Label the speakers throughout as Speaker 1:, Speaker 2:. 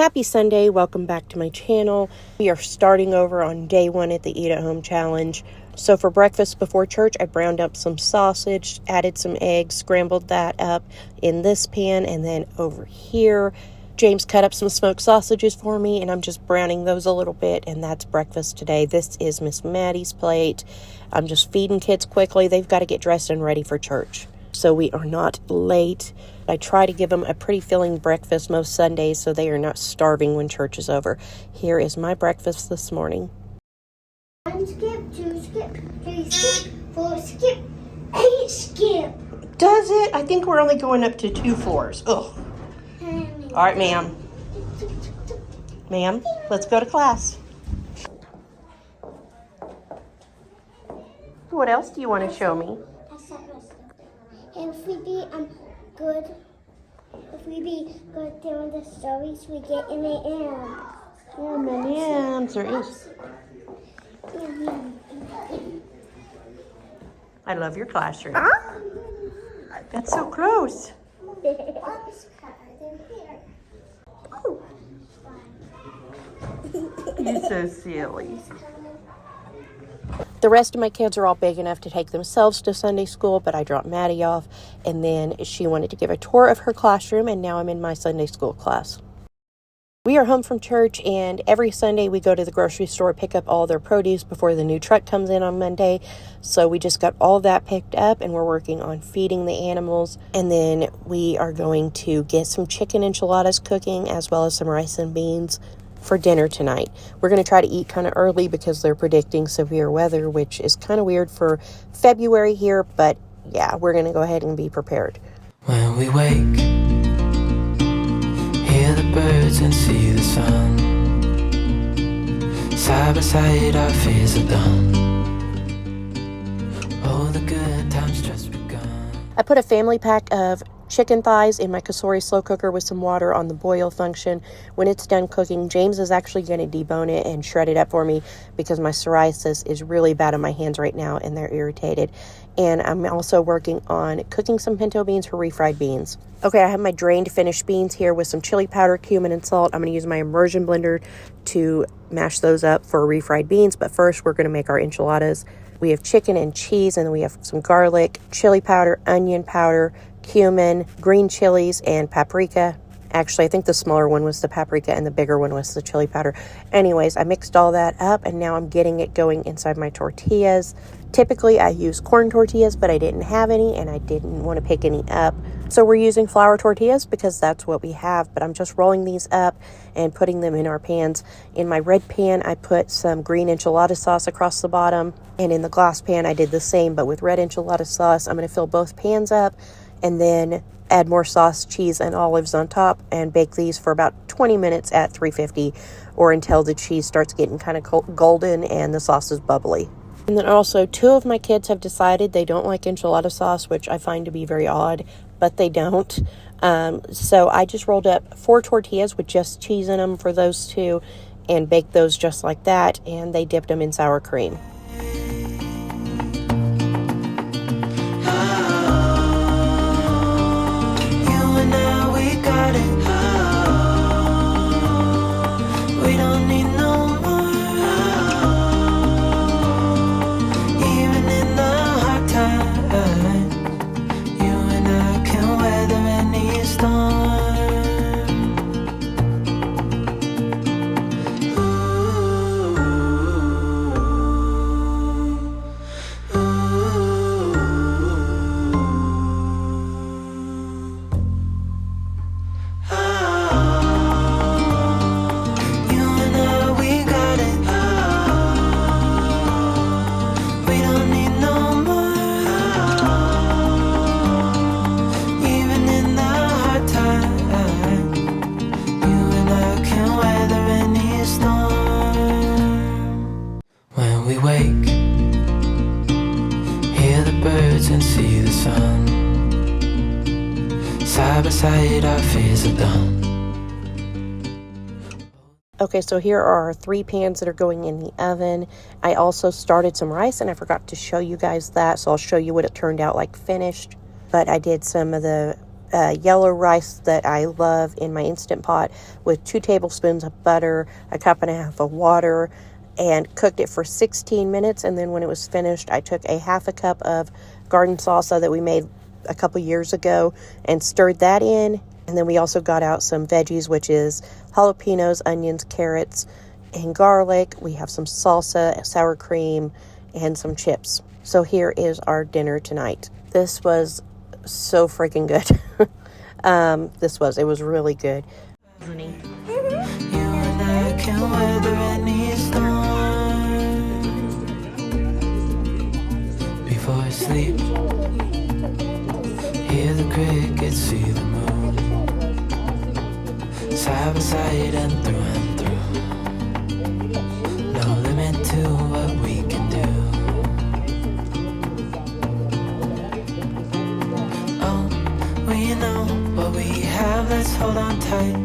Speaker 1: Happy Sunday, welcome back to my channel. We are starting over on day 1 at the Eat at Home Challenge. So for breakfast before church, I browned up some sausage, added some eggs, scrambled that up in this pan, and then over here, James cut up some smoked sausages for me, and I'm just browning those a little bit, and that's breakfast today. This is Miss Maddie's plate. I'm just feeding kids quickly. They've got to get dressed and ready for church, so we are not late. I try to give them a pretty filling breakfast most Sundays so they are not starving when church is over. Here is my breakfast this morning.
Speaker 2: 1 skip, 2 skip, 3 skip, 4 skip, 8 skip.
Speaker 1: Does it? I think we're only going up to 2 floors. Ugh. All right, ma'am. Ma'am, let's go to class. What else do you want to show me?
Speaker 2: If we be good, if we be good doing the stories, we get M&M's.
Speaker 1: M&M's, there is. I love your classroom. That's so close. You're so silly. The rest of my kids are all big enough to take themselves to Sunday school, but I dropped Maddie off, and then she wanted to give a tour of her classroom, and now I'm in my Sunday school class. We are home from church, and every Sunday we go to the grocery store, pick up all their produce before the new truck comes in on Monday. So we just got all that picked up, and we're working on feeding the animals. And then we are going to get some chicken enchiladas cooking, as well as some rice and beans for dinner tonight. We're going to try to eat kind of early because they're predicting severe weather, which is kind of weird for February here, but yeah, we're going to go ahead and be prepared.
Speaker 3: When we wake, hear the birds and see the sun. Side by side our fears are done. Oh, the good times just begun.
Speaker 1: I put a family pack of chicken thighs in my Kasori slow cooker with some water on the boil function. When it's done cooking, James is actually going to debone it and shred it up for me because my psoriasis is really bad on my hands right now and they're irritated. And I'm also working on cooking some pinto beans for refried beans. Okay, I have my drained finished beans here with some chili powder, cumin, and salt. I'm going to use my immersion blender to mash those up for refried beans. But first, we're going to make our enchiladas. We have chicken and cheese, and then we have some garlic, chili powder, onion powder, cumin, green chilies, and paprika. Actually, I think the smaller one was the paprika and the bigger one was the chili powder. Anyways, I mixed all that up, and now I'm getting it going inside my tortillas. Typically, I use corn tortillas, but I didn't have any, and I didn't want to pick any up. So we're using flour tortillas because that's what we have, but I'm just rolling these up and putting them in our pans. In my red pan, I put some green enchilada sauce across the bottom, and in the glass pan, I did the same, but with red enchilada sauce. I'm going to fill both pans up and then add more sauce, cheese, and olives on top and bake these for about 20 minutes at 350 or until the cheese starts getting kind of golden and the sauce is bubbly. And then also, 2 of my kids have decided they don't like enchilada sauce, which I find to be very odd, but they don't. So I just rolled up 4 tortillas with just cheese in them for those 2 and baked those just like that, and they dipped them in sour cream.
Speaker 3: And see the sun. Side by side our fears are done.
Speaker 1: Okay, so here are our 3 pans that are going in the oven. I also started some rice and I forgot to show you guys that, so I'll show you what it turned out like finished. But I did some of the yellow rice that I love in my Instant Pot with 2 tablespoons of butter, a cup and a half of water, and cooked it for 16 minutes. And then when it was finished, I took a half a cup of garden salsa that we made a couple years ago and stirred that in. And then we also got out some veggies, which is jalapenos, onions, carrots, and garlic. We have some salsa, sour cream, and some chips. So here is our dinner tonight. This was so freaking good. It was really good.
Speaker 3: You and I can weather any storm. Before I sleep, hear the crickets, see the moon. Side by side and through. No limit to what we can do. Oh, we know what we have, let's hold on tight.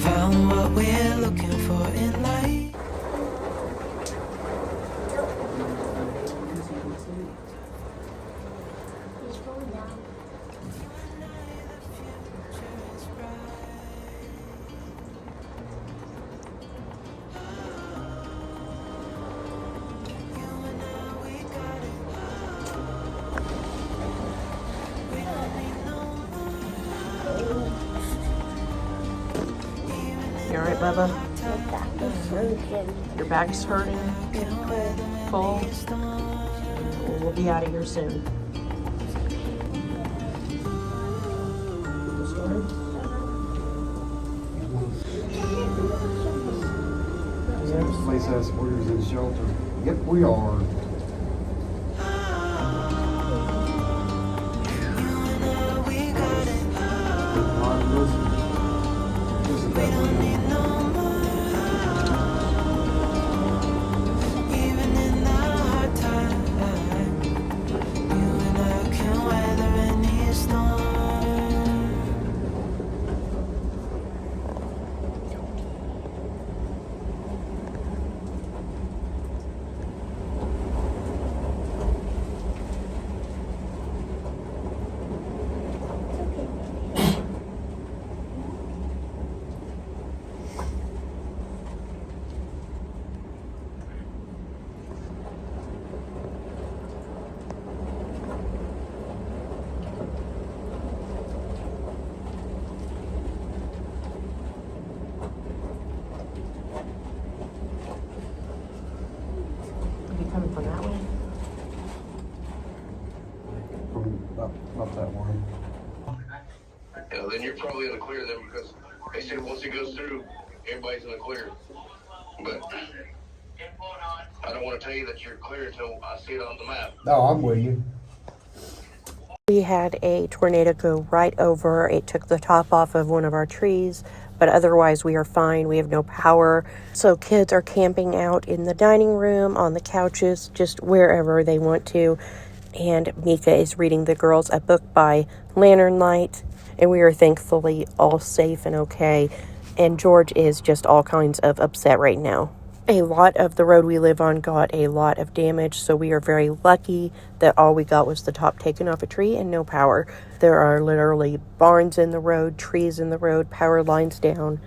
Speaker 3: Found what we're looking for in life.
Speaker 2: He's going down.
Speaker 1: You alright, Bubba?
Speaker 2: My back is hurting.
Speaker 1: Your back's hurting? Full? We'll be out of here soon.
Speaker 4: This place has squares in shelter. Yep, we are.
Speaker 1: Coming from that way?
Speaker 4: Up that one.
Speaker 5: Yeah, then you're probably in the clear then, because they said once it goes through, everybody's in the clear. But I don't want to tell you that you're clear until I see it on the map.
Speaker 4: No, I'm with you.
Speaker 1: We had a tornado go right over. It took the top off of one of our trees, but otherwise we are fine. We have no power. So kids are camping out in the dining room, on the couches, just wherever they want to. And Mika is reading the girls a book by Lantern Light, and we are thankfully all safe and okay. And George is just all kinds of upset right now. A lot of the road we live on got a lot of damage, so we are very lucky that all we got was the top taken off a tree and no power. There are literally barns in the road, trees in the road, power lines down.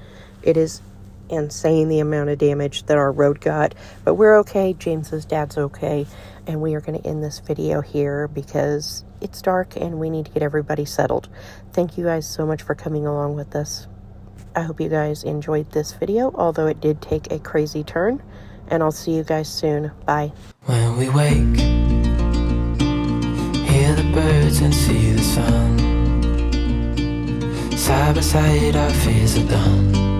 Speaker 1: It is insane the amount of damage that our road got, but we're okay. James's dad's okay, and we are going to end this video here because it's dark and we need to get everybody settled. Thank you guys so much for coming along with us. I hope you guys enjoyed this video, although it did take a crazy turn, and I'll see you guys soon. Bye.
Speaker 3: When we wake, hear the birds and see the sun. Side by side our fears are done.